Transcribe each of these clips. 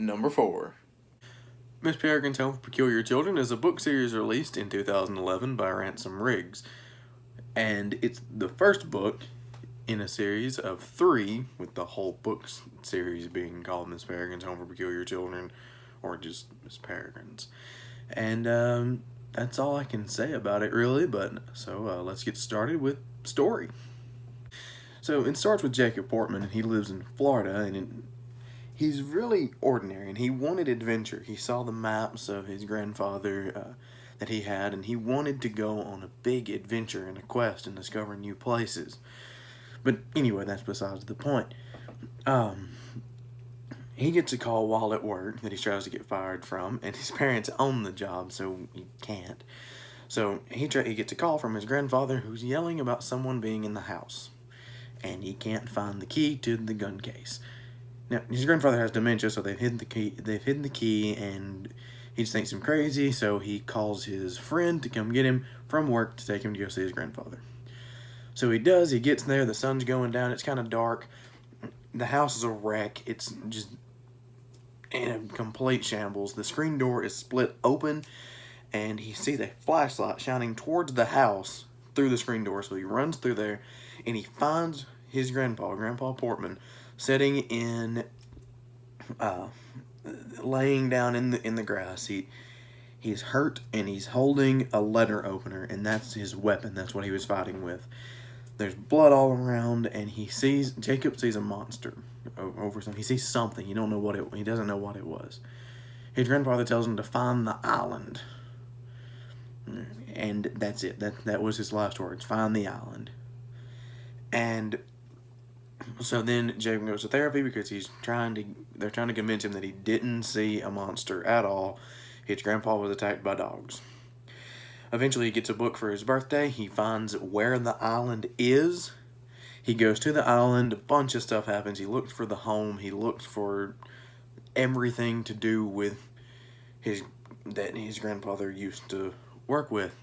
Number 4. Miss Peregrine's Home for Peculiar Children is a book series released in 2011 by Ransom Riggs. And it's the first book in a series of 3, with the whole book series being called Miss Peregrine's Home for Peculiar Children, or just Miss Peregrine's. And that's all I can say about it, really. But so let's get started with story. So it starts with Jacob Portman, and he lives in Florida, and he's really ordinary, and he wanted adventure. He saw the maps of his grandfather that he had, and he wanted to go on a big adventure and a quest and discover new places. But anyway, that's besides the point. He gets a call while at work that he tries to get fired from, and his parents own the job, so he can't. So he gets a call from his grandfather, who's yelling about someone being in the house, and he can't find the key to the gun case. Now, his grandfather has dementia, so they've hidden the key, and he just thinks him crazy, so he calls his friend to come get him from work to take him to go see his grandfather. So he does. He gets there. The sun's going down. It's kind of dark. The house is a wreck. It's just in a complete shambles. The screen door is split open, and he sees a flashlight shining towards the house through the screen door. So he runs through there, and he finds his Grandpa Portman, sitting in, laying down in the grass. He's hurt, and he's holding a letter opener, and that's his weapon. That's what he was fighting with. There's blood all around, and Jacob sees a monster over something. He sees something. He doesn't know what it was. His grandfather tells him to find the island, and that's it. That was his last words. Find the island. And so then Jacob goes to therapy because they're trying to convince him that he didn't see a monster at all. His grandpa was attacked by dogs. Eventually he gets a book for his birthday. He finds where the island is. He goes to the island. A bunch of stuff happens. He looks for the home. He looks for everything to do with that his grandfather used to work with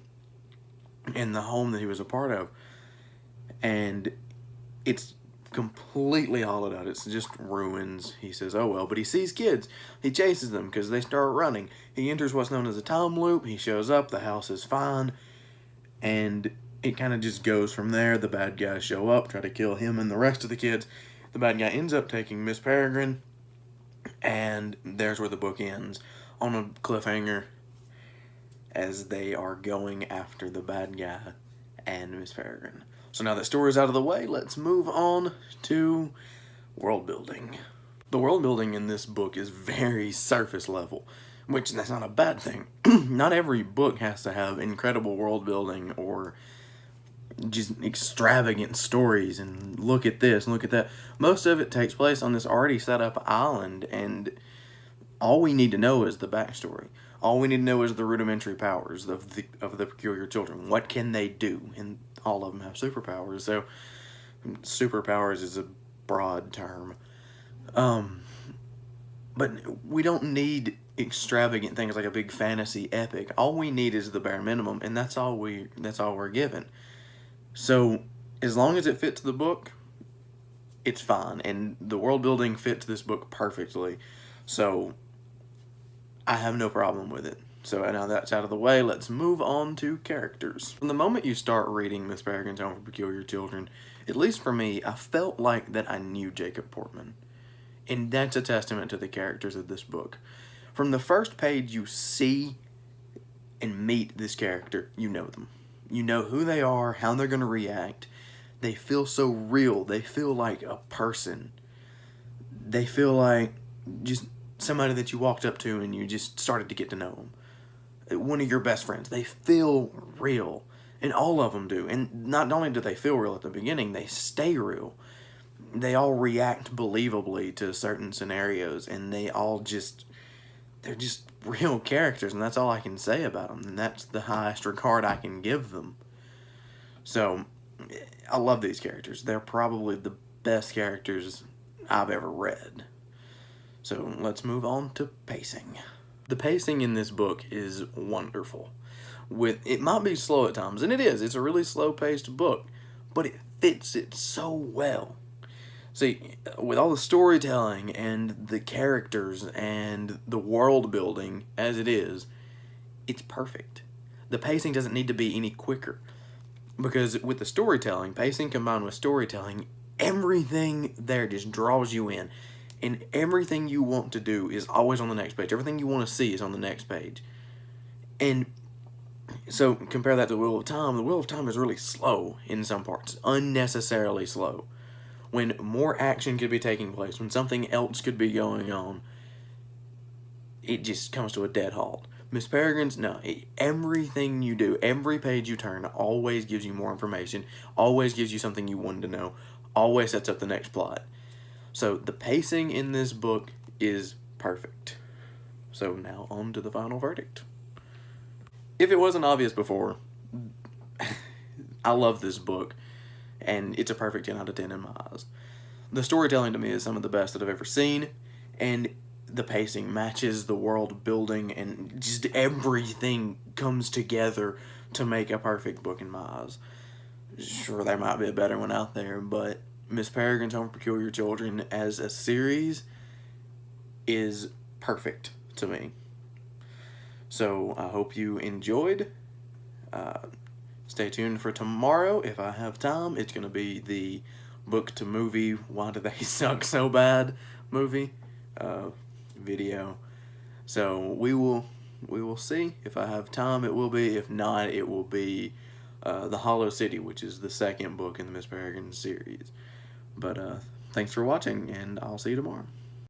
in the home that he was a part of. And it's completely hollowed out. It's just ruins. He says, oh well, but he sees kids. He chases them because they start running. He enters what's known as a time loop. He shows up. The house is fine. And it kind of just goes from there. The bad guys show up, try to kill him and the rest of the kids. The bad guy ends up taking Miss Peregrine. And there's where the book ends, on a cliffhanger, as they are going after the bad guy and Miss Peregrine. So now that story's out of the way, let's move on to world building. The world building in this book is very surface level, which that's not a bad thing. Not every book has to have incredible world building or just extravagant stories and look at this and look at that. Most of it takes place on this already set up island, and all we need to know is the backstory. All we need to know is the rudimentary powers of the peculiar children. What can they do? And all of them have superpowers. So superpowers is a broad term. But we don't need extravagant things like a big fantasy epic. All we need is the bare minimum, and that's all we're given. So as long as it fits the book, it's fine. And the world building fits this book perfectly. So I have no problem with it. So now that's out of the way, let's move on to characters. From the moment you start reading Miss Peregrine's Home for Peculiar Children, at least for me, I felt like that I knew Jacob Portman. And that's a testament to the characters of this book. From the first page you see and meet this character, you know them. You know who they are, how they're going to react. They feel so real. They feel like a person. They feel like just somebody that you walked up to and you just started to get to know them. One of your best friends. They feel real. And all of them do. And not only do they feel real at the beginning, they stay real. They all react believably to certain scenarios. And they're just real characters. And that's all I can say about them. And that's the highest regard I can give them. So, I love these characters. They're probably the best characters I've ever read. So, let's move on to pacing. The pacing in this book is wonderful. It might be slow at times, and it is. It's a really slow-paced book, but it fits it so well. See, with all the storytelling and the characters and the world building as it is, it's perfect. The pacing doesn't need to be any quicker. Because with the storytelling, pacing combined with storytelling, everything there just draws you in. And everything you want to do is always on the next page. Everything you want to see is on the next page. And so compare that to the Wheel of Time. The Wheel of Time is really slow in some parts, unnecessarily slow. When more action could be taking place, when something else could be going on, it just comes to a dead halt. Miss Peregrine's, no, everything you do, every page you turn, always gives you more information, always gives you something you wanted to know, always sets up the next plot. So the pacing in this book is perfect. So now on to the final verdict. If it wasn't obvious before, I love this book, and it's a perfect 10 out of 10 in my eyes. The storytelling to me is some of the best that I've ever seen, and the pacing matches the world building, and just everything comes together to make a perfect book in my eyes. Sure, there might be a better one out there, but Miss Peregrine's Home for Peculiar Children as a series is perfect to me. So I hope you enjoyed. Stay tuned for tomorrow if I have time. It's going to be the book to movie Why Do They Suck So Bad movie video. So we will see. If I have time, it will be. If not, it will be The Hollow City, which is the second book in the Miss Peregrine series. But thanks for watching, and I'll see you tomorrow.